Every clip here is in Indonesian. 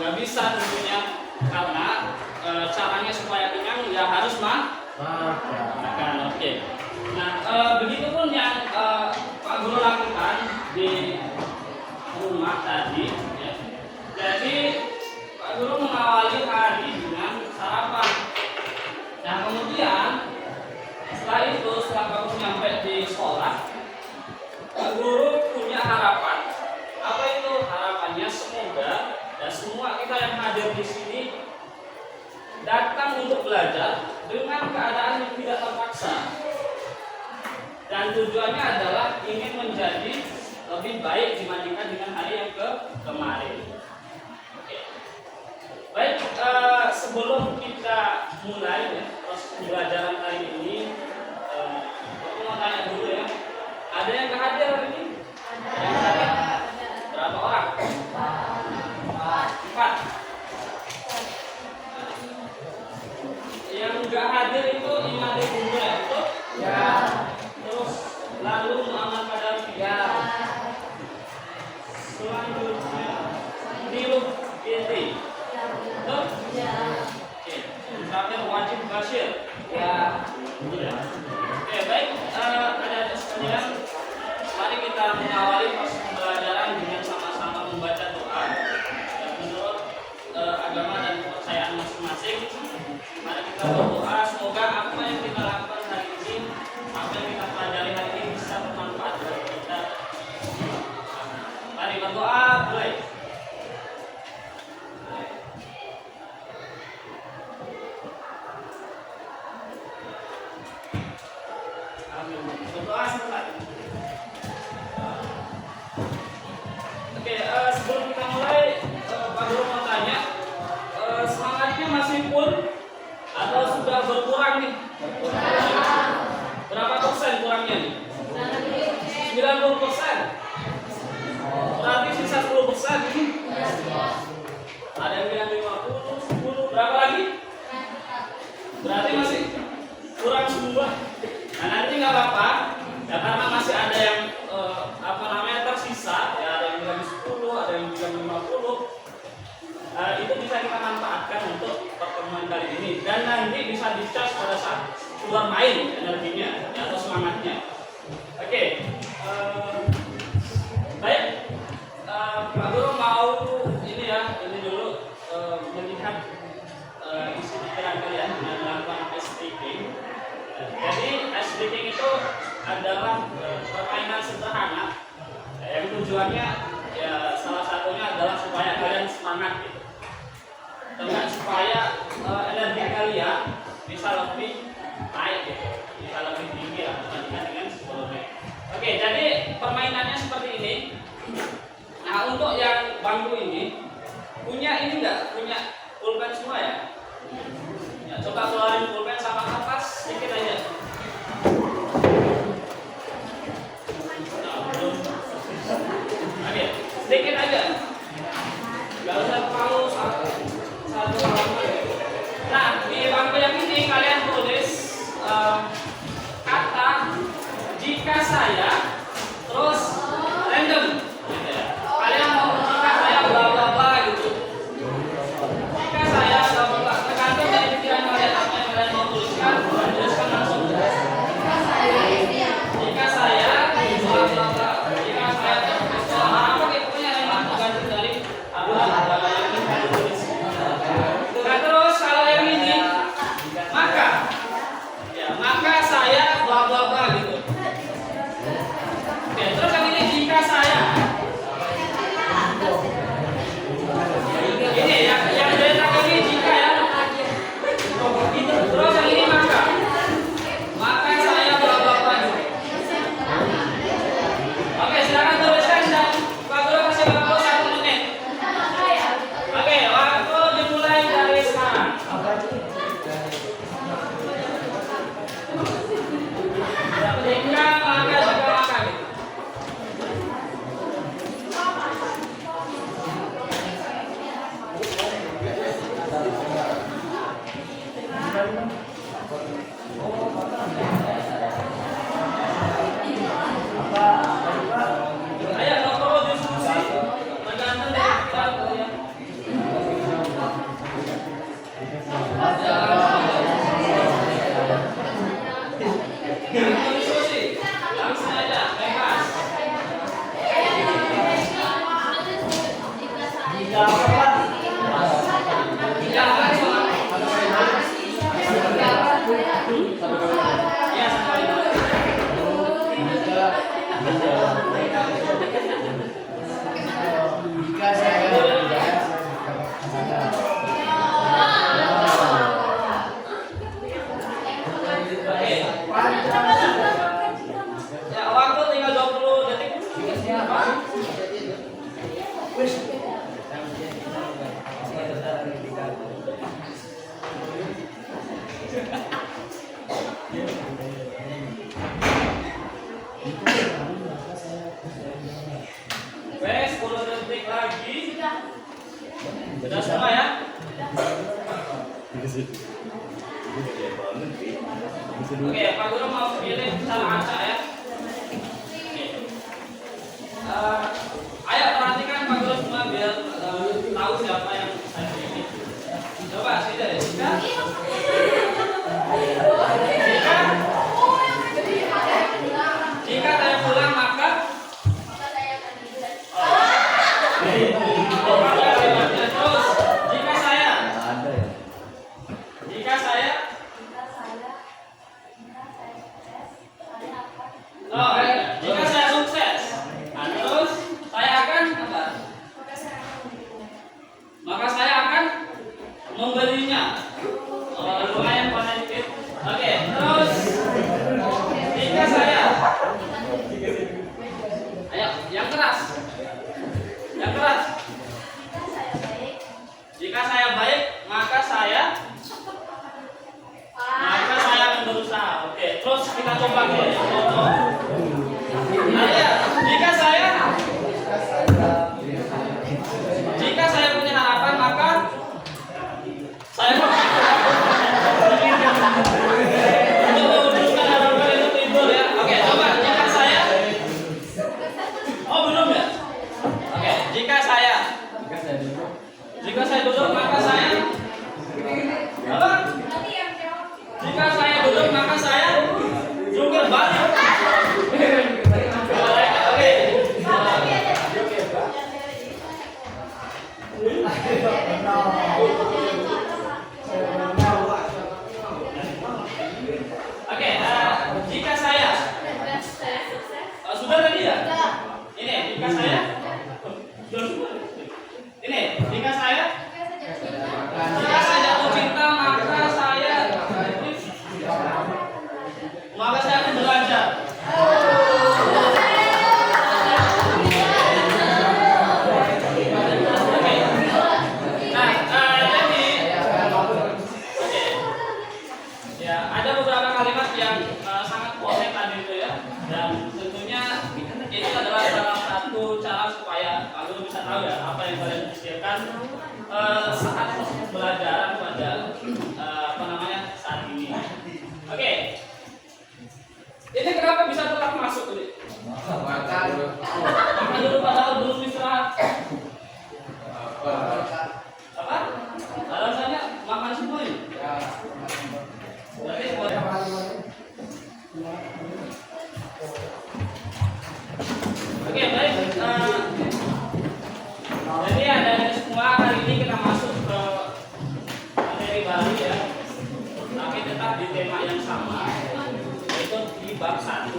nggak bisa tentunya karena caranya supaya kenyang ya harus makan. Oke. Nah, begitupun yang Pak Guru lakukan di rumah tadi. Ya. Jadi Pak Guru mengawali hari dengan sarapan. Nah, kemudian setelah itu, setelah Pak Guru nyampe di sekolah, Pak Guru punya harapan. Apa itu harapannya? Semoga dan semua kita yang hadir di sini datang untuk belajar dengan keadaan yang tidak terpaksa. Dan tujuannya adalah ingin menjadi lebih baik dibandingkan dengan hari yang kemarin. Oke. Baik, sebelum kita mulai ya, proses pembelajaran kali ini, aku mau tanya dulu ya. Ada yang nggak hadir hari ini? Ada. Berapa orang? 4. Yang nggak hadir itu Imade Bunda ya, betul? Ya. Terus lalu Muhammad Kadafi ya. Selanjutnya Niluh Binti. Betul? Ya. Oke. Terakhir Wajib Bashir. Ya. Oke, baik. Adik-adik sekalian, mari kita mengawali proses pembelajaran dengan sama-sama membaca doa. Menurut agama dan kepercayaan masing-masing, mari kita berdoa semoga apa yang kita lakukan hari ini, apa yang kita pelajari hari ini bisa bermanfaat bagi kita. Mari berdoa, mulai. Amin. Berdoa sebentar. Oke, sebelum kita mulai, Pak Guru mau tanya, semangatnya masih full atau sudah berkurang nih? Berapa persen kurangnya nih? 90%. Berarti sisa 10% ini? Ada yang bilang 50, 10, berapa lagi? Berarti masih kurang semua. Nah, nanti nggak apa-apa, ya karena masih ada yang tersisa, ya ada yang bilang 10, ada yang bilang 50. Itu bisa kita manfaatkan untuk pertemuan kali ini dan nanti bisa dicas pada saat keluar main energinya atau semangatnya. Oke, baik, Pak Guru mau ini dulu melihat isi pikiran kalian dengan melakukan ice breaking. Jadi ice breaking itu adalah permainan sederhana yang tujuannya ya salah satunya adalah supaya kalian semangat gitu. Dengan supaya energi kalian bisa lebih naik gitu, bisa lebih tinggi lah dibandingkan dengan sebelumnya. Oke, jadi permainannya seperti ini. Nah, untuk yang bangku ini punya ini enggak? Punya pulpen semua ya? Ya, coba keluarin pulpen sama kertas sedikit aja. Oke, sedikit aja. Gak usah terlalu satu halaman. Nah, di bangku yang ini kalian tulis kata jika saya, terus random. Kalian mau jika saya bla bla bla gitu. Jika saya bla bla bla, tergantung dari pikiran kalian apa yang kalian mau tuliskan, tuliskan langsung. Jika saya bla bla bla, jika saya apa gitu punya yang tergantung dari apa yang kalian tulis. Itu Wes, 10 detik lagi. Sudah semua ya? Oke, Pak Guru mau pilih cara acak ya. Ayo perhatikan Pak Guru semua biar tahu siapa yang saya pilih. Coba sini deh. Jika saya pulang maka terus jika saya jika saya sukses, terus saya akan apa? Maka saya akan memberinya. Lumayan positif. Oke, terus jika saya, ayo yang keras, yang keras. Jika saya baik, maka saya akan berusaha. Oke, terus kita coba dulu. Jika saya punya harapan, maka saya untuk mewujudkan harapan itu tidur ya. Oke, coba jika saya, belum ya. Oke, jika saya duduk maka saya apa? Jika saya duduk maka saya jungkir balik. Oke, jika saya sudah tadi ya? Ini jika saya jika saya jatuh cinta maka saya akan belajar. Ada beberapa kalimat yang sangat poin tadi itu ya, dan tentunya ini adalah salah satu cara supaya kalian bisa tahu ya apa yang kalian pikirkan saat belajar pada saat ini. Oke, ini kenapa bisa tetap masuk ini? Makan dulu padahal belum istirahat. Apa? Alasannya makan semua ini. Oke, baik. Jadi ada semua kali ini kita masuk ke materi baru ya, tapi tetap di tema yang sama, yaitu di bab 1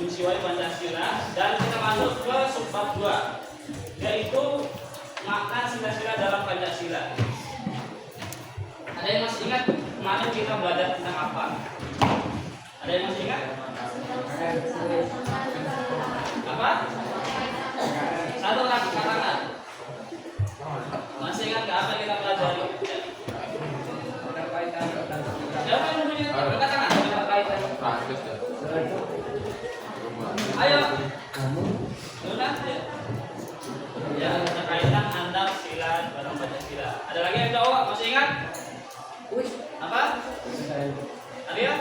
Menjiwai Pancasila, dan kita masuk ke subbab 2, yaitu makna sila-sila dalam Pancasila. Ada yang masih ingat kemarin kita belajar tentang apa? Ada yang masih ingat? Apa? Satu lagi katakan. Masih ingat apa kita pelajari? Siapa yang punya katakan? Ayo. Sudah ya. Ya, berkaitan antar sila dalam Pancasila. Ada lagi yang jawab? Masih ingat? Apa? Tadi ya?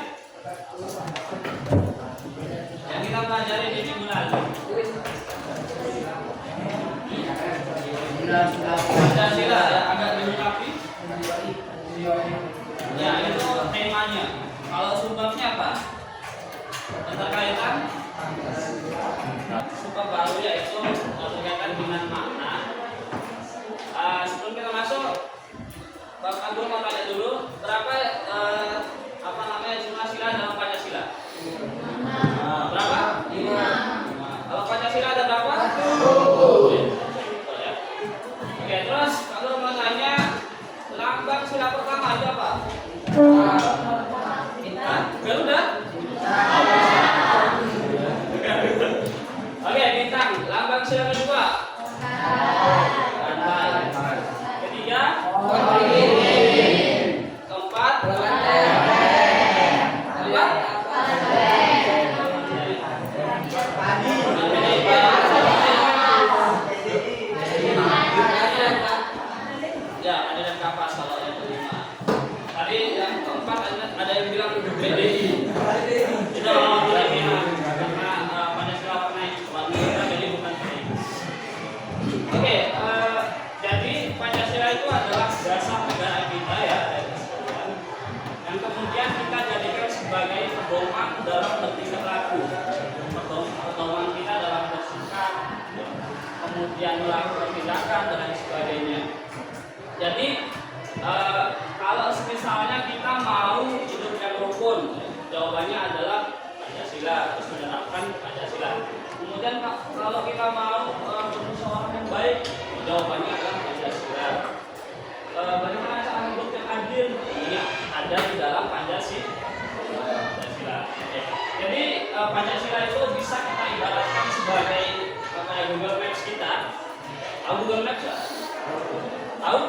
Yang kita pelajari di minggu lalu. Pancasila ya, agak dilengkapi. Ya, itu temanya. Kalau subbabnya apa? Keterkaitan subbab baru yaitu berkaitan dengan makna. Sebelum kita masuk, Bapak Guru mau tanya dulu, berapa jumlah sila dalam Pancasila? Berapa? 5. Kalau Pancasila ada berapa? 10. Oke, terus Pak Guru mau tanya, lambang sila pertama itu apa? Garuda? Oke, bintang. Lambang sila kedua? Oke, jadi Pancasila itu adalah dasar negara kita ya, yang kemudian kita jadikan sebagai pedoman dalam bertindak laku, pedoman kita dalam bersikap, kemudian melakukan tindakan dan lain sebagainya. Jadi kalau misalnya kita mau hidup yang rukun, jawabannya adalah Pancasila, terus menerapkan Pancasila. Kemudian kalau kita mau bermusyawarah yang baik, jawabannya adalah Pancasila. Bagaimana cara hidup yang adil? Ini ada di dalam Pancasila. Jadi Pancasila itu bisa kita ibaratkan sebagai kayak Google Maps kita. Tahu Google Maps nggak? Tahu?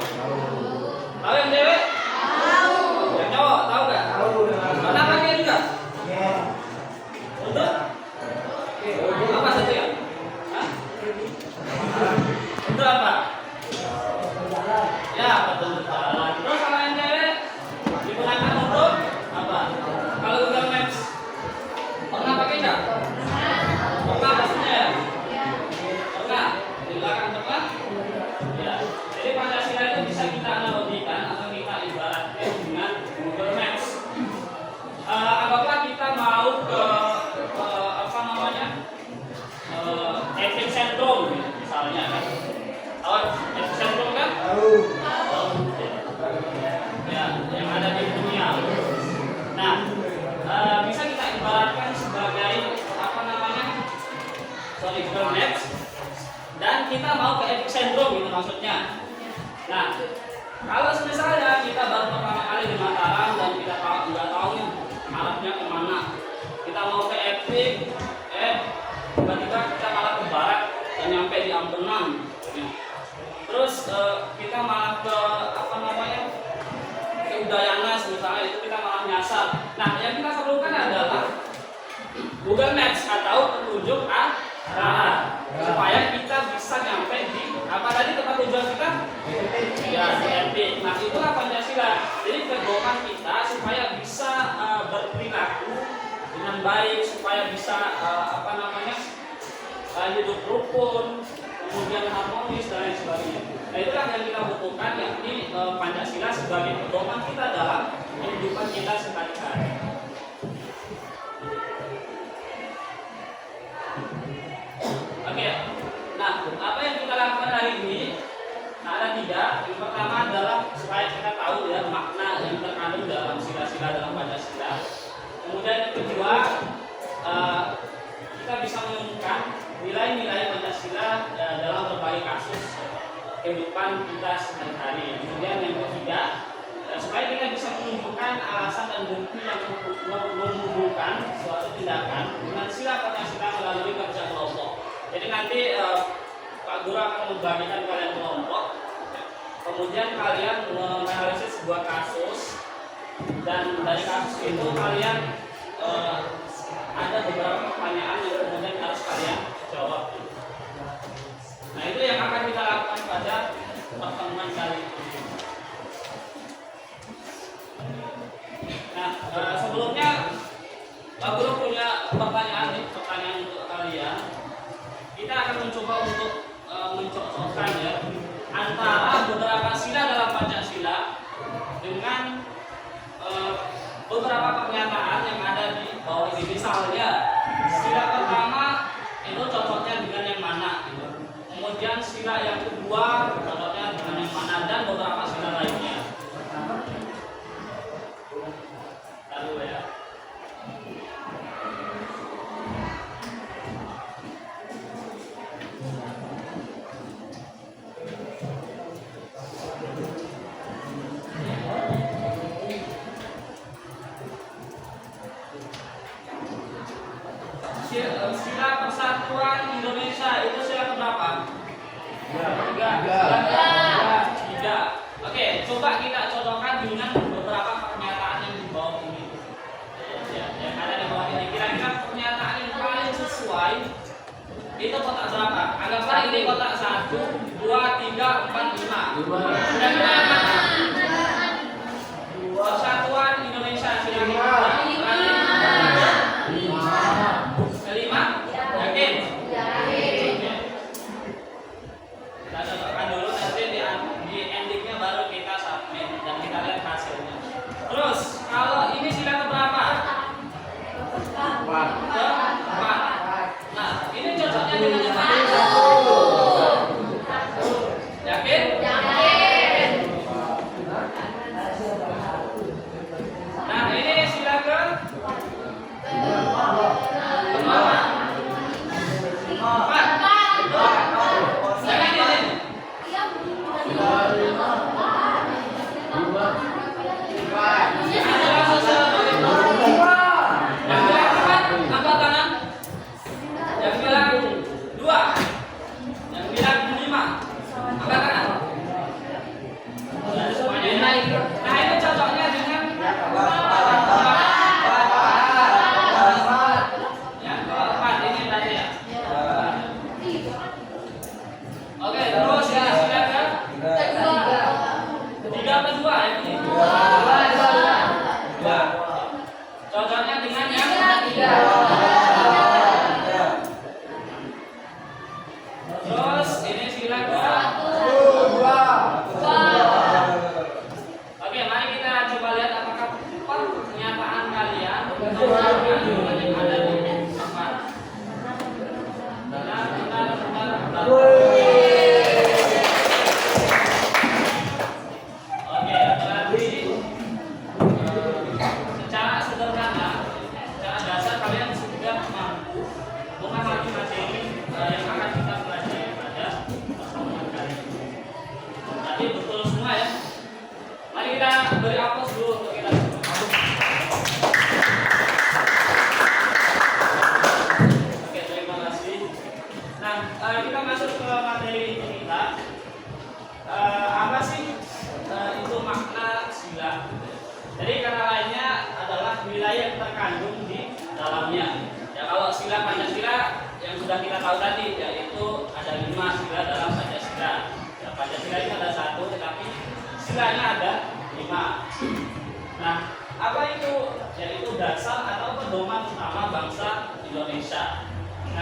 Tahu yang cewek? Tahu. Yang cowok tahu nggak? Tahu. Pernah pakai juga? Iya. Untuk? Apa saja ya? Hah? Untuk apa? Ya, betul jalan. Terus kalau yang cewek digunakan untuk apa? Kalau Google Maps pernah pakai nggak? Pernah pastinya ya? Pernah. Di belakang pernah? Ya. Jadi Pancasila itu bisa kita analogikan atau kita ibaratkan dengan Google Maps. Anggaplah kita mau ke apa namanya? Epicentrum misalnya kan. Tahu epicentrum kan? Tahu. Ya, yang ada di dunia. Nah, bisa kita ibaratkan sebagai apa namanya? Google Maps. Dan kita mau ke epicentrum itu maksudnya. Nah, kalau misalnya kita baru pertama kali di Mataram dan kita nggak tahu nih arahnya kemana, kita mau ke epic, tiba-tiba kita malah ke barat dan nyampe di Ampenan. Terus kita malah ke apa namanya, ke Udayana misalnya, itu kita malah nyasar. Nah, yang kita perlukan adalah Google Maps atau petunjuk arah supaya kita bisa nyampe di apa tadi tempat tujuan kita? Ya, di epic. Nah, itulah Pancasila. Jadi pedoman kita supaya bisa berperilaku dengan baik, supaya bisa apa namanya, hidup rukun, kemudian harmonis dan lain sebagainya. Nah, itulah yang kita butuhkan, yakni Pancasila sebagai pedoman kita dalam kehidupan kita sehari-hari. Oke. Nah, apa yang kita lakukan hari ini? Nah, ada tiga. Yang pertama adalah supaya kita tahu ya makna yang terkandung dalam sila-sila dalam Pancasila. Kemudian yang kedua, kita bisa menemukan nilai-nilai Pancasila dalam berbagai kasus kehidupan kita sehari-hari. Kemudian yang ketiga, supaya kita bisa menunjukkan alasan dan bukti yang menghubungkan suatu tindakan dengan sila Pancasila melalui kerja kelompok. Jadi nanti Pak Guru akan membagikan kalian kelompok, kemudian kalian menganalisis sebuah kasus, dan dari kasus itu kalian ada beberapa pertanyaan yang kemudian harus kalian jawab. Nah, itu yang akan kita lakukan pada pertemuan kali ini. Nah, sebelumnya Pak Guru punya pertanyaan untuk kalian. Kita akan mencoba untuk mencocokkan ya antara beberapa sila dalam Pancasila dengan beberapa pernyataan yang ada di bawah ini. Misalnya sila pertama itu cocoknya dengan yang mana, kemudian sila yang kedua cocoknya dengan yang mana, dan beberapa sila lainnya. Lalu ya. Sila Persatuan Indonesia itu sila keberapa? Tiga. Oke, coba kita cocokkan dengan beberapa pernyataan yang di bawah ini. Yang ada di bawah ini. Kira-kira pernyataan yang paling sesuai itu kotak berapa? Anggaplah ini kotak 1, 2, 3, 4, 5. Kira-kira yang mana? Persatuan Indonesia sila keberapa?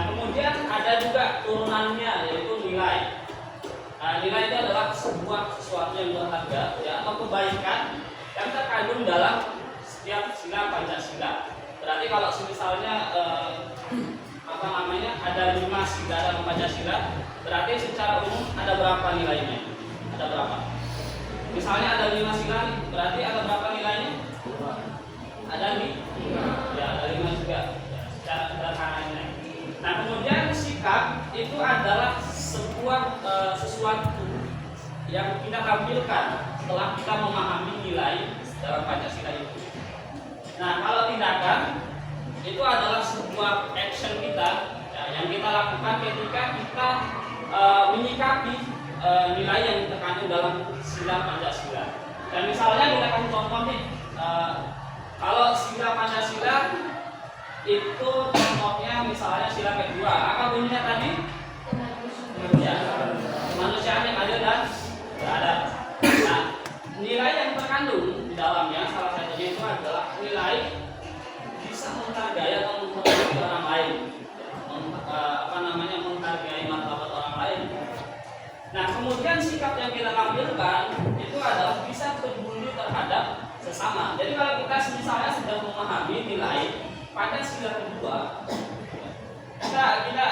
Nah, kemudian ada juga turunannya, yaitu nilai. Nah, nilai itu adalah sebuah sesuatu yang berharga, ya, atau kebaikan yang terkandung dalam setiap sila Pancasila. Berarti kalau misalnya ada 5 sila dalam Pancasila, berarti secara umum ada berapa nilainya? Ada berapa? Misalnya ada 5 sila, berarti ada berapa nilainya? Ada nih? Ya, ada 5 juga. Ya, secara sederhananya. Nah, kemudian sikap itu adalah sebuah sesuatu yang kita tampilkan setelah kita memahami nilai dalam Pancasila itu. Nah, kalau tindakan itu adalah sebuah action kita, ya, yang kita lakukan ketika kita menyikapi nilai yang terkandung dalam sila Pancasila. Dan misalnya kita kasih contoh nih, kalau sila Pancasila itu contohnya misalnya sila kedua, apa bunyinya tadi? Ya, kemanusiaan yang adil dan beradab. Nah, nilai yang terkandung di dalamnya salah satunya itu adalah nilai bisa menghargai atau menghormati orang lain, menghargai martabat orang lain. Nah, kemudian sikap yang kita tampilkan itu adalah bisa peduli terhadap sesama. Jadi kalau kita misalnya sudah memahami nilai Pancasila kedua, kita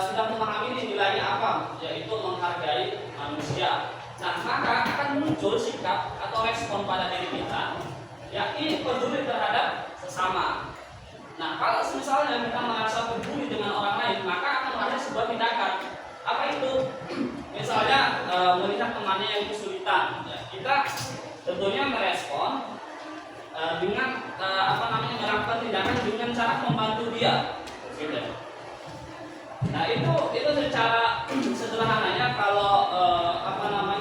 sudah memahami nilainya apa, yaitu menghargai manusia. Nah, maka akan muncul sikap atau respon pada diri kita, yakni peduli terhadap sesama. Nah, kalau misalnya kita merasa peduli dengan orang lain, maka akan ada sebuah tindakan. Apa itu? Misalnya melihat temannya yang kesulitan, ya, kita tentunya merespon dengan melakukan tindakan dengan cara membantu dia. Gitu. Nah, itu secara sederhananya kalau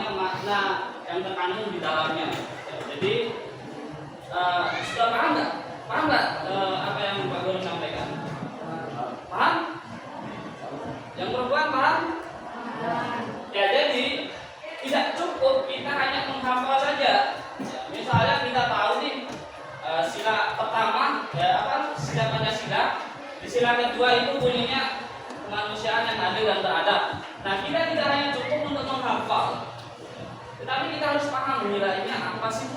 makna yang terkandung di dalamnya. Ya, jadi sudah paham nggak? Paham nggak apa yang Pak Guru sampaikan? Paham? Yang perempuan paham? Ya, jadi tidak cukup kita hanya menghafal saja. Ya, misalnya kita tahu nih sila pertama, sila Pancasila. Di sila kedua itu bunyinya kemanusiaan yang adil dan beradab. Nah, kita tidak hanya cukup untuk menghafal, tetapi kita harus paham nilainya apa sih,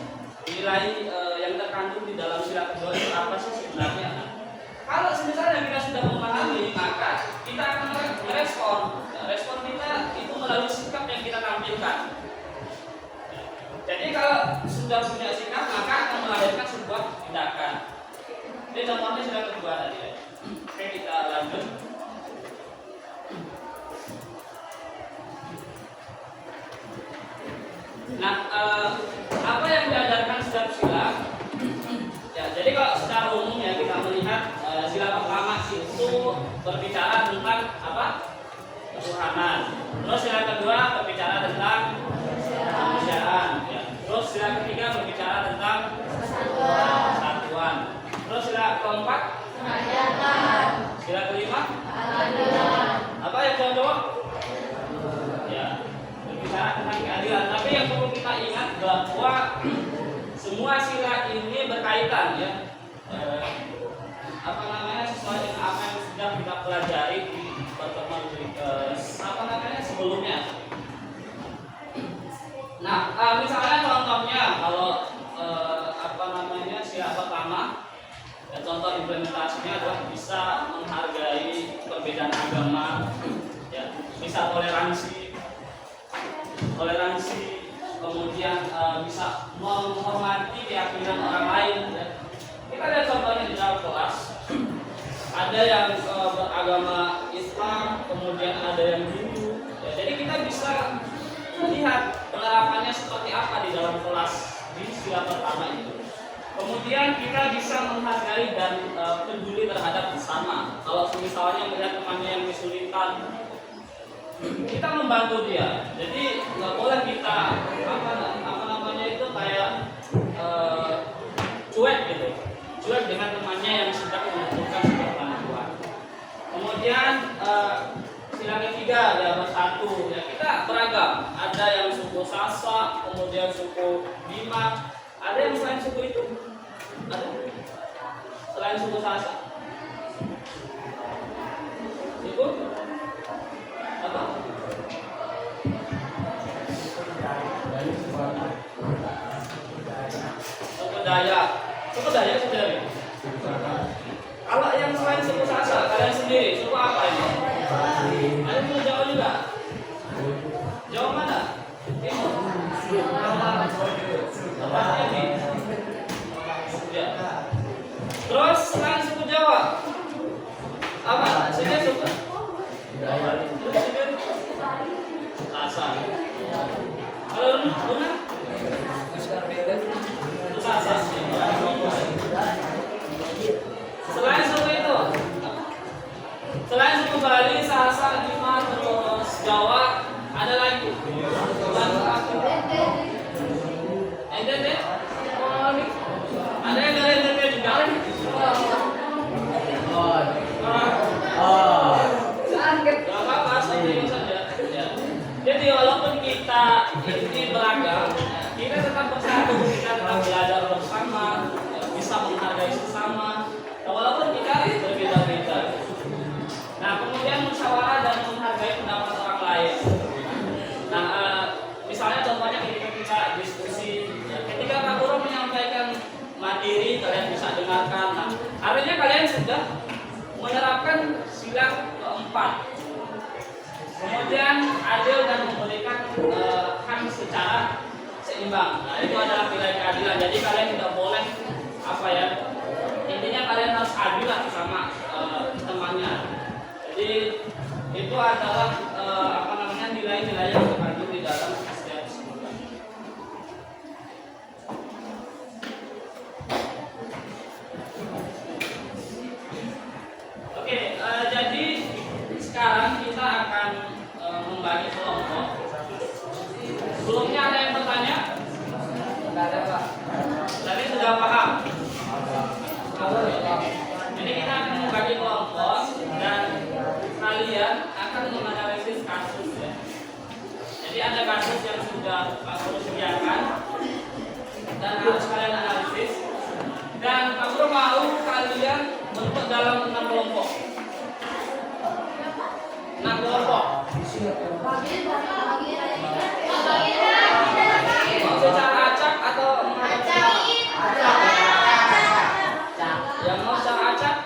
nilai yang terkandung di dalam sila kedua itu apa sih sebenarnya. Nah, kalau misalnya kita sudah memahami, maka kita akan merespon. Nah, respon kita itu melalui sikap yang kita tampilkan. Jadi kalau sudah punya sikap, maka akan melahirkan sebuah tindakan. Ini contohnya sila kedua tadi ya. Oke, kita lanjut. Nah, apa yang diajarkan setiap sila? Ya, jadi kalau secara umum ya kita melihat sila pertama itu berbicara tentang apa? Ketuhanan. Terus sila kedua berbicara tentang kemanusiaan. Ya. Terus sila ketiga berbicara tentang persatuan. Terus sila keempat kerakyatan. Sila kelima keadilan. Apa yang contoh? Ya, berbicara tentang keadilan. Tapi yang perlu kita ingat bahwa semua sila ini berkaitan ya. Sesuai dengan apa yang sudah kita pelajari di pertemuan sebelumnya. Nah, misalnya contohnya kalau sila pertama, ya, contoh implementasinya adalah bisa menghargai perbedaan agama, ya, bisa toleransi, kemudian bisa menghormati keyakinan orang lain. Ya. Kita lihat contohnya di dalam kelas, ada yang beragama Islam, kemudian ada yang Hindu. Ya, jadi kita bisa melihat penerapannya seperti apa di dalam kelas di sila pertama itu. Kemudian kita bisa menghargai dan peduli terhadap sesama. Kalau misalnya melihat temannya yang kesulitan, kita membantu dia. Jadi nggak boleh kita cuek dengan temannya yang sedang membutuhkan sebuah bantuan. Kemudian sila ketiga ya bersatu. Ya, kita beragam. Ada yang suku Sasak, kemudian suku Bima. Ada yang selain suku itu? Ada? Selain suku Sasak? Dayak. Suku Dayak suku dari. Kalau yang selain suku Sasak, kalian sendiri suku apa ini? Ada suku Jawa juga. Jawa mana? Timur. Tempatnya di. Ya. Terus selain suku Jawa, apa? Sini suku. Terus sini Sasak. Kalau Luna? Sasak. Selain suku itu, selain suku Bali, Sasak, Bima, terus Jawa, ada lagi. NTT? Ada yang dari NTT juga? Gak apa-apa, seperti saja. Ya. Jadi walaupun kita ini beragam, kita tetap bersatu, kita tetap belajar bersama, bisa menghargai sesama. Walaupun kita berbeda-beda. Nah, kemudian musyawarah dan menghargai pendapat orang lain. Nah, misalnya contohnya ketika kita diskusi, ketika Pak Guru menyampaikan mandiri, kalian bisa dengarkan. Nah, artinya kalian sudah menerapkan sila keempat. Kemudian adil dan memberikan hak secara seimbang. Nah, itu adalah nilai keadilan. Jadi kalian tidak boleh apa ya? Intinya kalian harus adil lah sama temannya. Jadi itu adalah apa namanya nilai-nilai yang terkandung di dalam setiap sekolah. Oke, jadi sekarang kita akan membagi kelompok. Sebelumnya ada yang bertanya? Tidak ada, Pak. Tadi sudah paham. Jadi kita akan membagi kelompok dan kalian akan menganalisis kasus ya. Jadi ada kasus yang sudah Pak Guru sediakan dan harus kalian analisis. Dan Pak Guru mau kalian bentuk dalam 6 kelompok. 6 kelompok. Mau secara acak atau yang mau secara acak,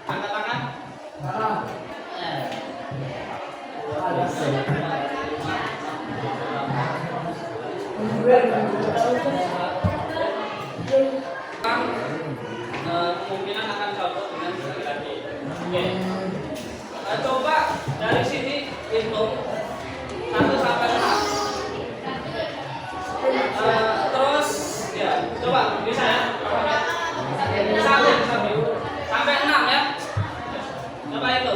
angkat tangan. Kemungkinan akan cocok dengan laki-laki. Oke. Coba dari sini hitung 1 sampai 6. Terus ya, coba bisa ya? Sampai 6 ya. Coba itu.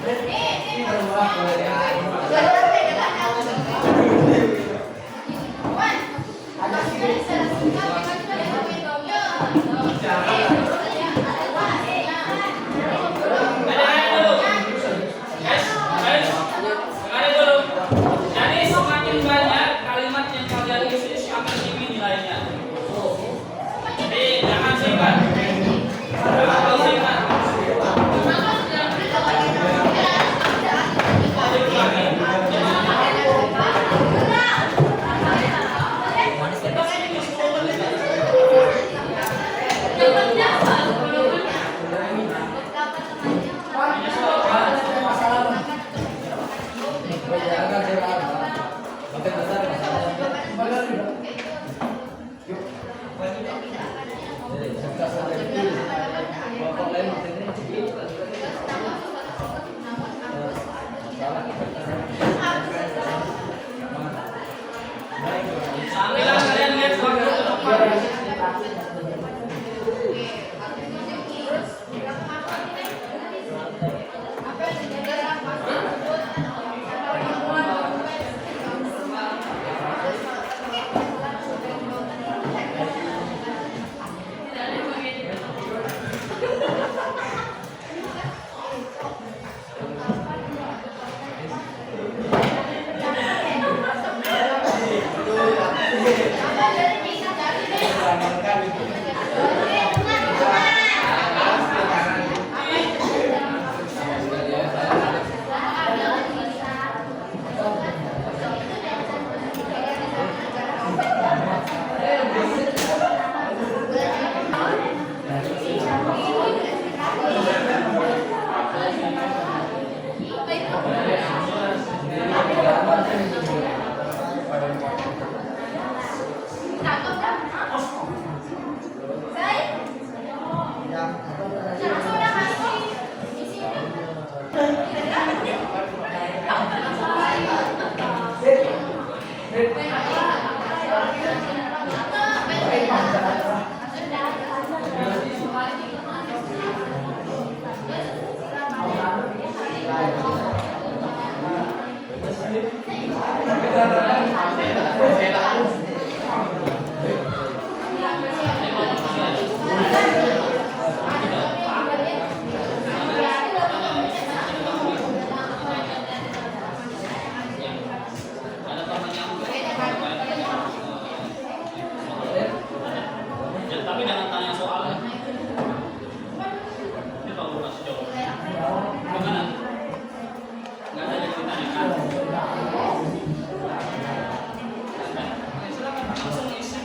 对。Tapi jangan tanya soalnya. Ini kalau masih jawab. Gimana? Nggak ada yang ditanyakan. Silakan langsung isi.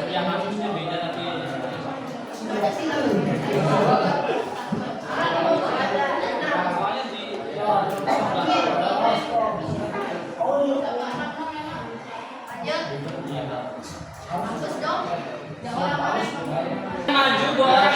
Yang harusnya beda tapi soalnya di maju bos.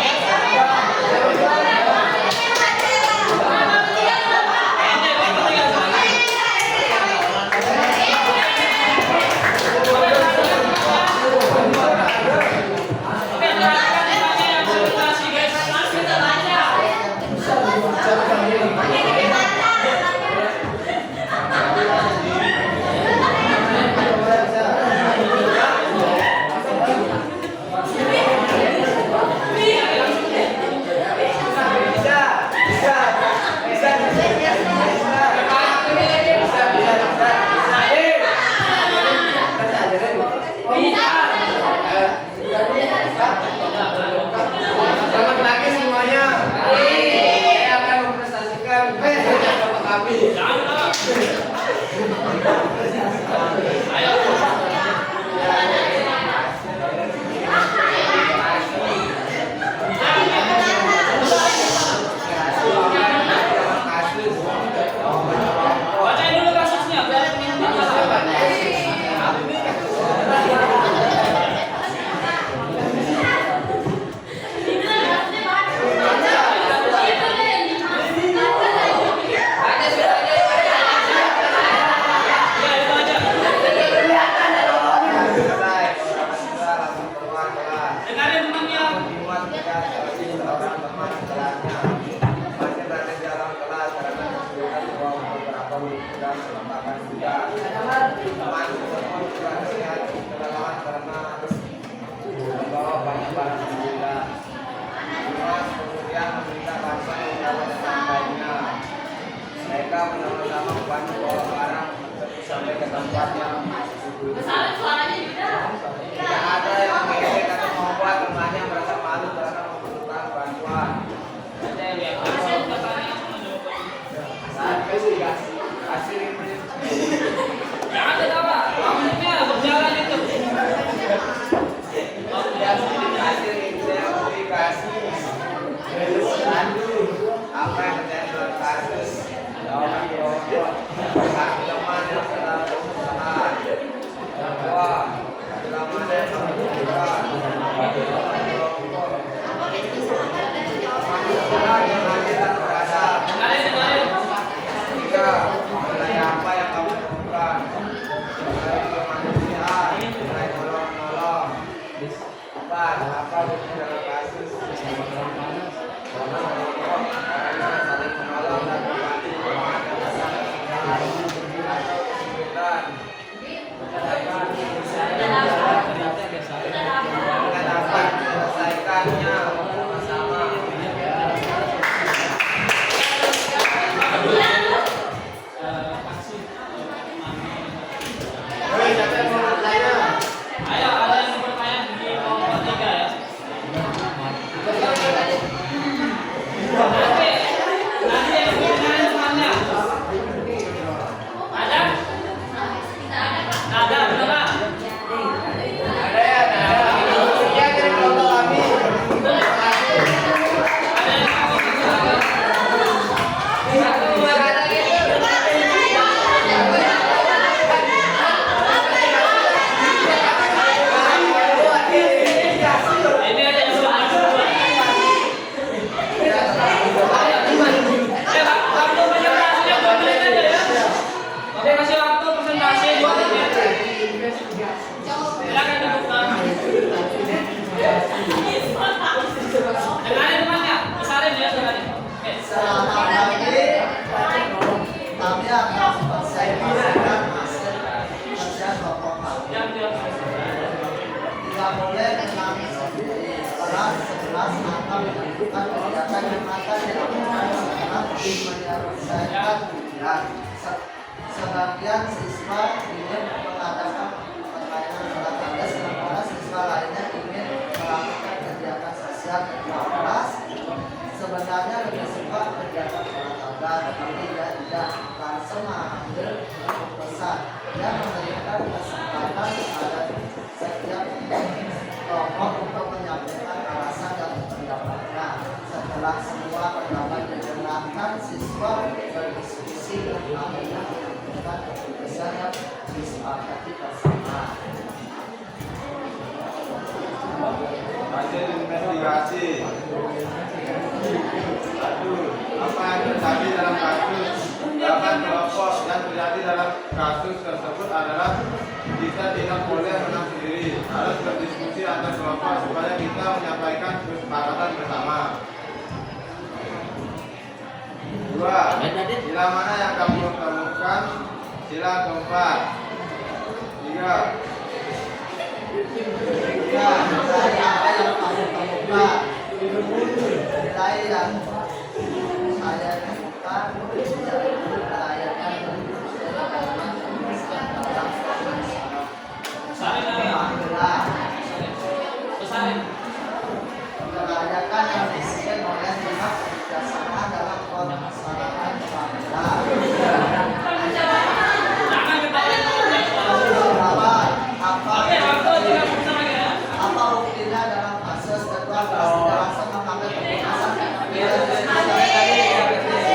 Bacain dulu kasusnya biar dengarin temannya. Mereka bersama-sama membantu bawa barang sampai ke tempat yang tidak ada yang mengejek atau membuat temannya merasa malu karena membutuhkan bantuan. Saya sih kasih ini. Jangan ketawa, maksudnya berjalan itu. Hasil ini saya beri kasih. Apa yang terjadi dalam kasus orang kelompok kaki teman yang sedang berusaha bahwa teman yang membutuhkan kelompok yang hadir dan berada. Tiga selama ini kami akan mempersiapkan hasil kerja kelompok kami. Tidak boleh menangis sendiri. Kelas 11 akan melakukan kegiatan yang akan dilakukan setelah menyelesaikan ujian. Sebagian siswa ingin mengadakan permainan olahraga, sementara siswa lainnya ingin melakukan kegiatan sosial di kelas. Sebenarnya lebih suka kegiatan olahraga, tetapi dia tidak langsung mengambil keputusan. Dia memberikan kesempatan pada setiap kelompok untuk menyampaikan alasan dan pendapatnya. Setelah semua pendapat didengarkan, siswa berdiskusi dan akhirnya menentukan keputusan yang disepakati bersama. Hasil investigasi. 1. Apa yang terjadi dalam kasus 8 kelompok yang terjadi dalam kasus tersebut adalah kita tidak boleh menang sendiri, harus berdiskusi antar kelompok supaya kita menyampaikan kesepakatan bersama. 2. Sila mana yang kamu temukan? Sila keempat. 3. Ya, nilai apa yang kamu temukan? Nilai yang saya temukan yaitu kelayakan kelayakan yang disesuaikan oleh pihak kerjasama dalam pelaksanaan pemanggilan. Apa buktinya dalam kasus kedua kelas tidak langsung mengambil keputusan bersama. Ada yang ingin bertanya?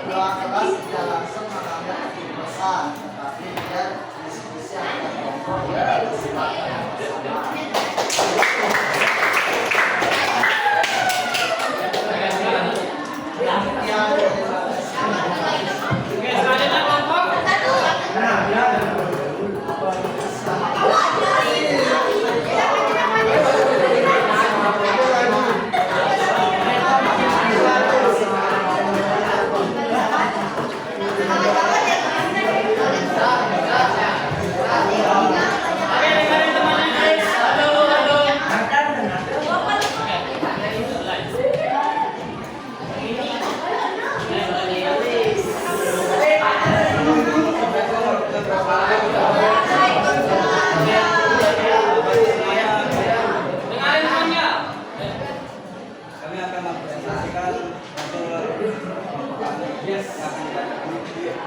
Kedua kelas tidak langsung mengambil keputusan, tetapi dia diskusi antar kelompok yang disepakati bersama. Kami akan mempresentasikan hasil yang akan kita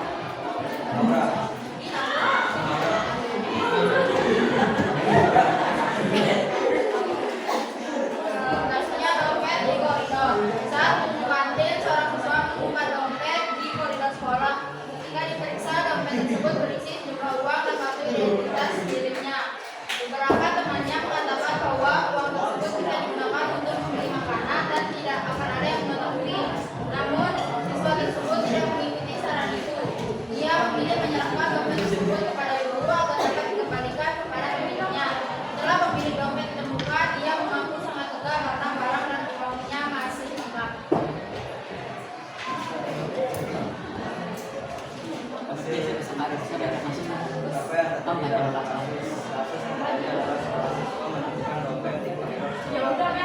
Lokasinya dompet di koridor. Saat kantin, seorang siswa menemukan dompet di koridor sekolah. Ketika diperiksa, dompet tersebut berisi sejumlah uang dan kartu identitas miliknya. Beberapa temannya mengatakan bahwa uang tersebut tidak digunakan untuk membeli makanan dan tidak akan ada yang mengetahui. Namun, siswa tersebut tidak mengikuti saran itu. Dia memilih menyerahkan dompet tersebut kepada guru agar dapat dikembalikan kepada pemiliknya. Setelah pemilik dompet ditemukan, dia mengaku sangat lega karena barang dan uangnya masih lengkap. apa yang terjadi dalam kasus terjadi adalah seorang siswa menemukan dompet di koridor sekolah.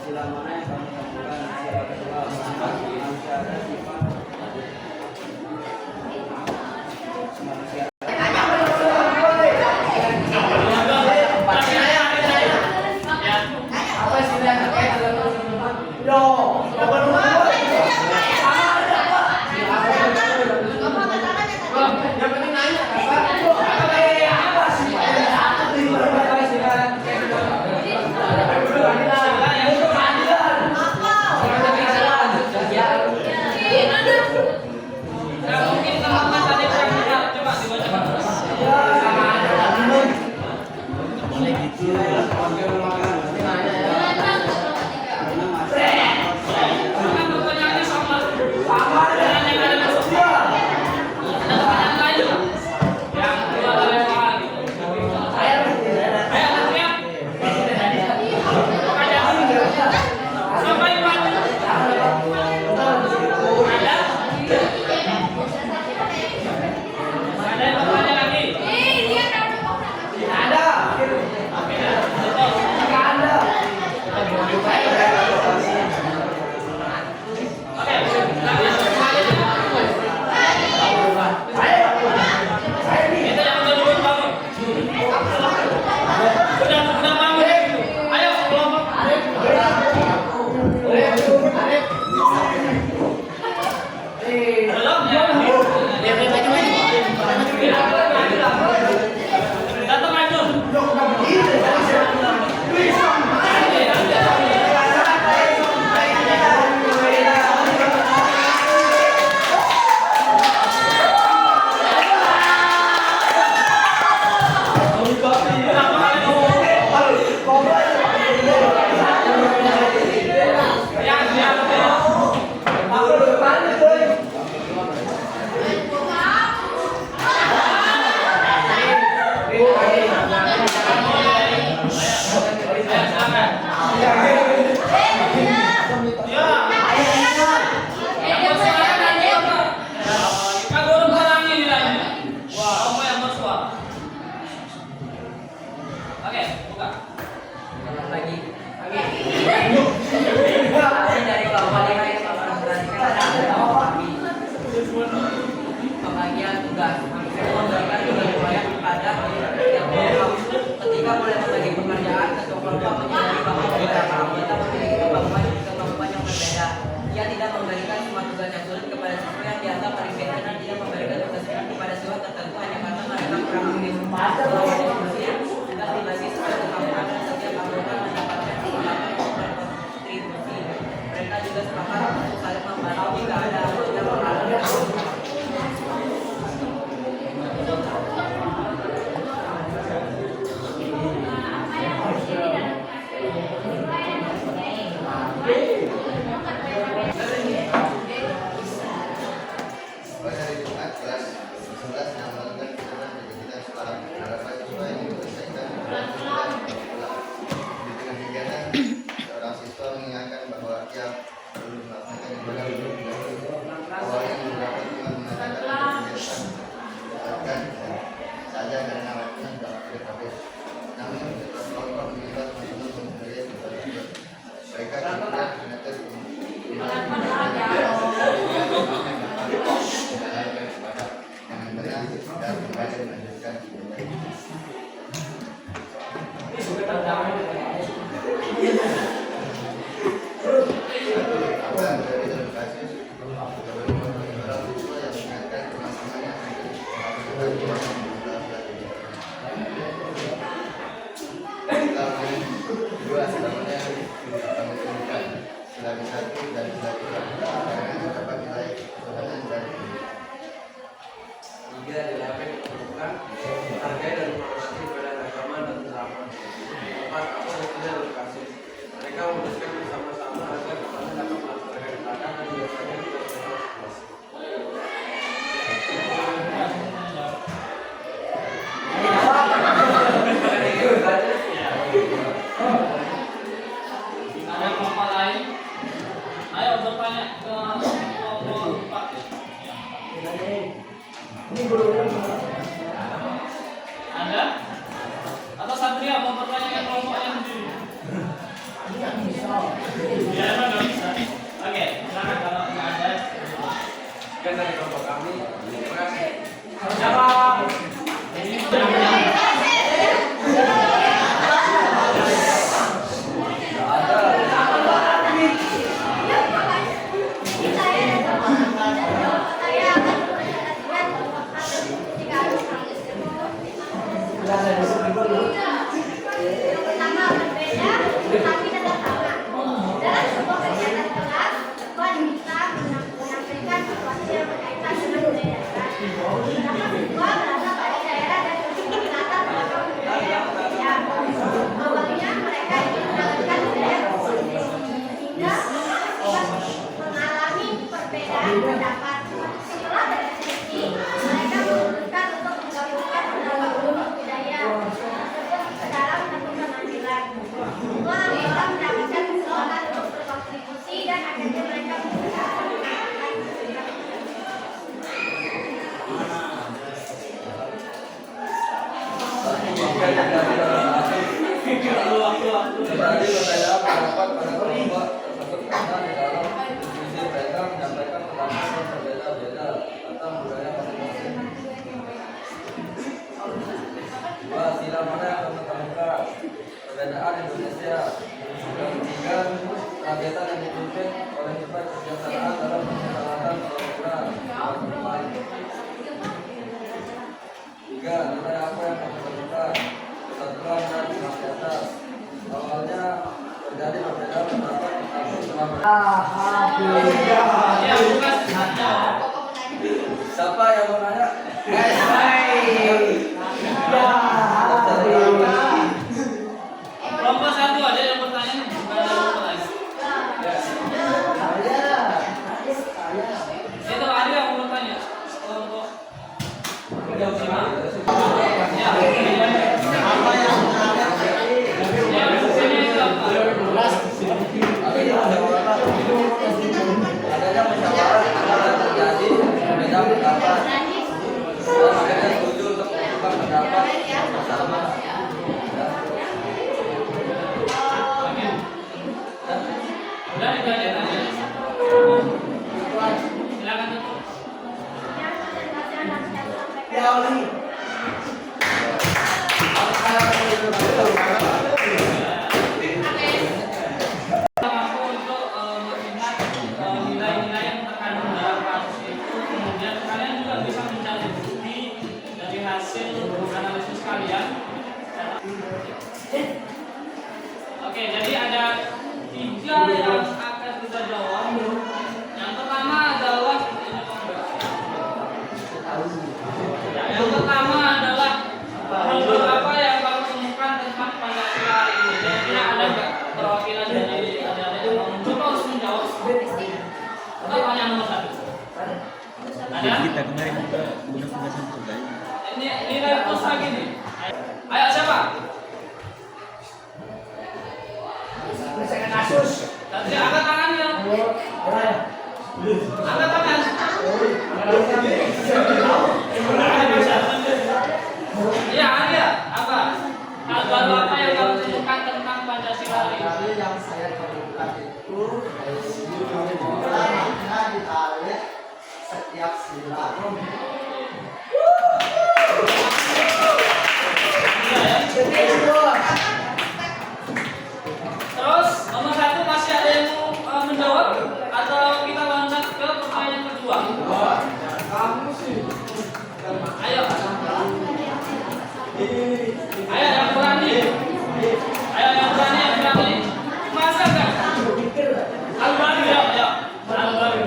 Sila mana yang kamu temukan? Sila kedua. Bukan pertanyaannya sama. Pertanyaan yang ada di sosial. Ada pertanyaan lain nggak? Yang dua kali soal gitu. Ayo, ya. Sampai mana? Ada yang bertanya lagi? Kita yang udah dulu bangun. Udah bangun. Ayo kelompok. Belum ya? Datang maju. Pembagian tugas memberikan tugas kepada yang ketika mulai membagi pekerjaan ketua kelompok menyadari bahwa beberapa anggota memiliki kemampuan yang berbeda. Ia tidak memberikan semua tugas yang sulit kepada siswa yang dianggap paling beda dan tidak memberikan tugas ringan kepada siswa tertentu hanya karena mereka kurang menginspirasi. Tugas dibagi sesuai kemampuan dan setiap anggota mendapatkan kesempatan untuk berkontribusi. Mereka juga sepakat untuk saling membantu jika ada anggota yang mengalami Pada hari Jumat kelas 11 yang melakukan kegiatan pendidikan sekolah harapan siswa yang menyelesaikan di tengah kegiatan seorang siswa mengingatkan bahwa ia perlu melaksanakan ibadah wudhu awalnya beberapa cuma mengatakan kegiatan bahkan saja karena waktunya sudah hampir habis. Namun setelah kelompok mencoba untuk memperoleh mereka kemudian mengatur dan kembali melanjutkan Tiga dilakukan kebutuhan harga dan informasi pada agama dan drama. Empat, apa hukumnya edukasi? Mereka memutuskan bersama-sama agar kepada dapat melaksanakan ibadah dan biasanya tidak berkelas. Ada kelompok lain? Ayo bertanya ke kelompok 4. terjadi perbedaan pendapat pada kelompok tersebut karena di dalam diskusi mereka menyampaikan pendapat yang berbeda-beda tentang budaya masing-masing. 2. Sila mana yang akan terbuka perbedaan Indonesia. Yang ketiga, kegiatan yang dipimpin oleh sifat kebijaksanaan dalam persyaratan program depan. 3. Nilai apa yang akan terbuka kesatuan dan kerakyatan. Awalnya terjadi perbedaan pendapat namun setelah Ya, bukan saja. siapa yang mau nanya? Kelompok 1 ada yang bertanya, bukan ada kelompok lain. Itu ada yang mau bertanya. Kelompok 5. Ya. Apa yang Ya, maksudnya itu apa? Adanya musyawarah antara terjadi perbedaan pendapat dan akhirnya setuju untuk menentukan pendapat bersama. Udah itu aja tanya. Silakan tutup. Mampu untuk melihat nilai-nilai yang terkandung dalam kasus itu, kemudian kalian juga bisa mencari bukti dari hasil analisis kalian. Oke, jadi ada 3 yang akan kita jawab. Yang pertama adalah yang pertama adalah menurut apa yang kamu temukan tentang Pancasila ini? Kira-kira ada nggak perwakilan dari adik-adik yang mau mencoba harus menjawab? Pertanyaan nomor 1. Ada? Kita kemarin juga guna tugasan terbaik. Ini nilai plus lagi nih. Ayo siapa? Tadi angkat tangan ya. Angkat tangan. Ya, ada apa? Hal baru apa yang kamu temukan tentang Pancasila ini? yang saya temukan itu makna di balik setiap sila. Terus nomor 1 masih ada yang mau menjawab atau kita loncat ke pertanyaan kedua? Ayo. Ayo yang berani. Ayo yang berani. Masa enggak? Al-Bari ya, ya. Al-Bari.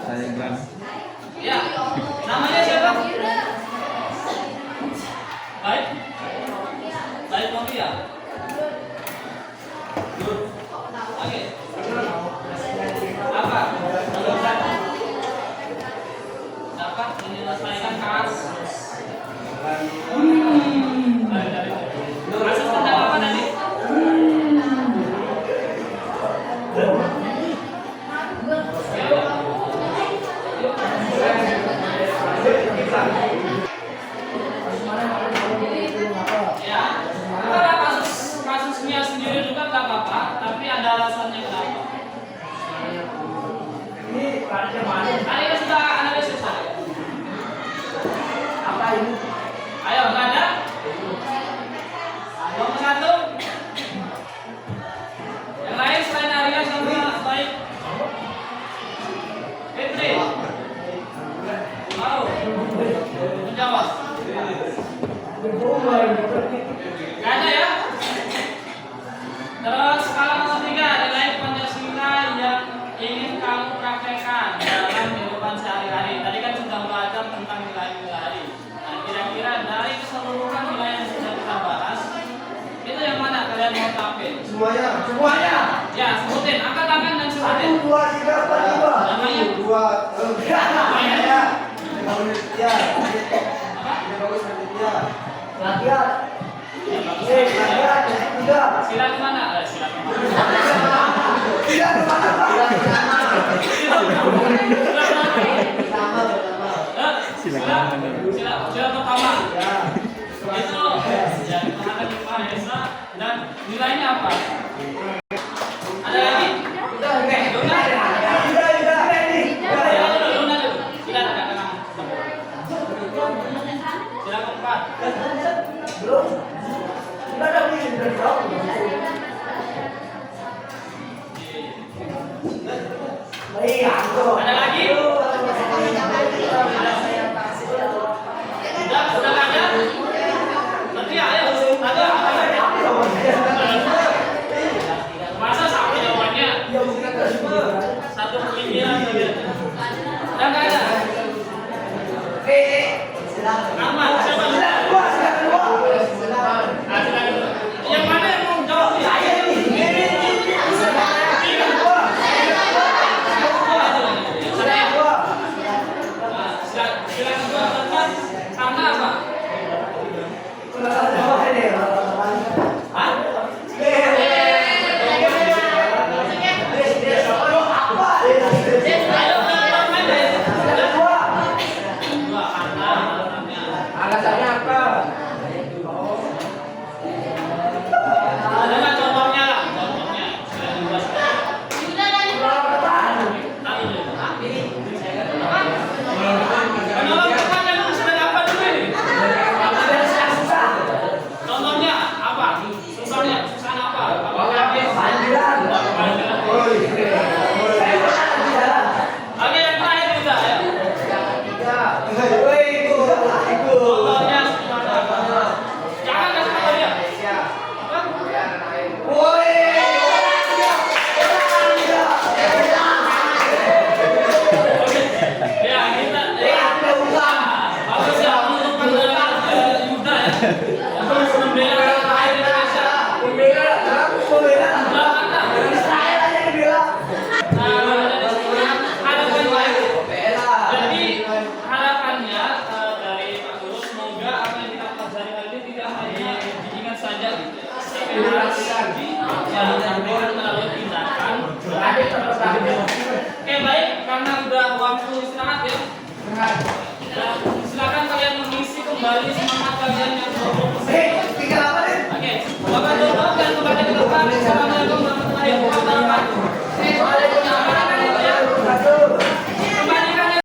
Saya Glam. Ya. Namanya siapa? Baik. Baik Novia. Oke. Apa? Nomor 1. Dapat menyelesaikan kasus. Kasus tentang apa tadi? Ya, kalau kasusnya sendiri juga nggak apa-apa, tapi ada alasannya kenapa. Tadi kan sudah analisis tadi. Apa ini? Ayo, nggak ada? Nomor 1. Yang lain selain Arya sama Baik. Fitri. Mau menjawab? Nggak ada ya? Terus skala nomor 3, nilai Pancasila yang ingin kamu praktekkan dalam kehidupan sehari-hari. Tadi kan sudah belajar tentang nilai-nilai. Nah, kira-kira dari keseluruhan nilai yang sudah kita bahas, itu yang mana kalian mau terapin? Semuanya. Ya, sebutin. Angkat tangan dan sebutin. 1, 2, 3, 4, 5. Namanya? 2. Namanya? Ya. Apa? Latihan. Ya, bagus. Latihan. Sila di mana? Sila di mana? Tidak kemana Pak? Sila pertama. Sila kemana? Sila pertama. Ya. Itu ya, kemana apa? Ada lagi? Luna. Luna dulu. Silakan. Silakan Pak. Ada lagi? Sudah ada? Nanti ayo, ada. Masa sama jawabannya? Satu pemikiran saja. Udah nggak ada? Ahmad, siapa? Yang mana yang mau jawab? Silakan karena apa? Hah? Ayo Alasannya apa? ada nggak contohnya lah? Contohnya. Kenapa pertanyaan lu sudah dapat dulu ini? Contohnya apa? Susahnya apa? Oke, yang terakhir kita ya. Contohnya gimana? Jangan kasih tahu dia. Apa? Ya, kita bagus ya untuk pandangan Yuda ya. Terus membela rakyat Indonesia. Jadi harapannya dari Pak Guru semoga apa yang kita pelajari hari ini tidak hanya diingat saja gitu. Tapi harus disampaikan melalui tindakan. Oke baik, karena udah waktu istirahat ya. Dan silakan kalian mengisi kembali semangat kalian yang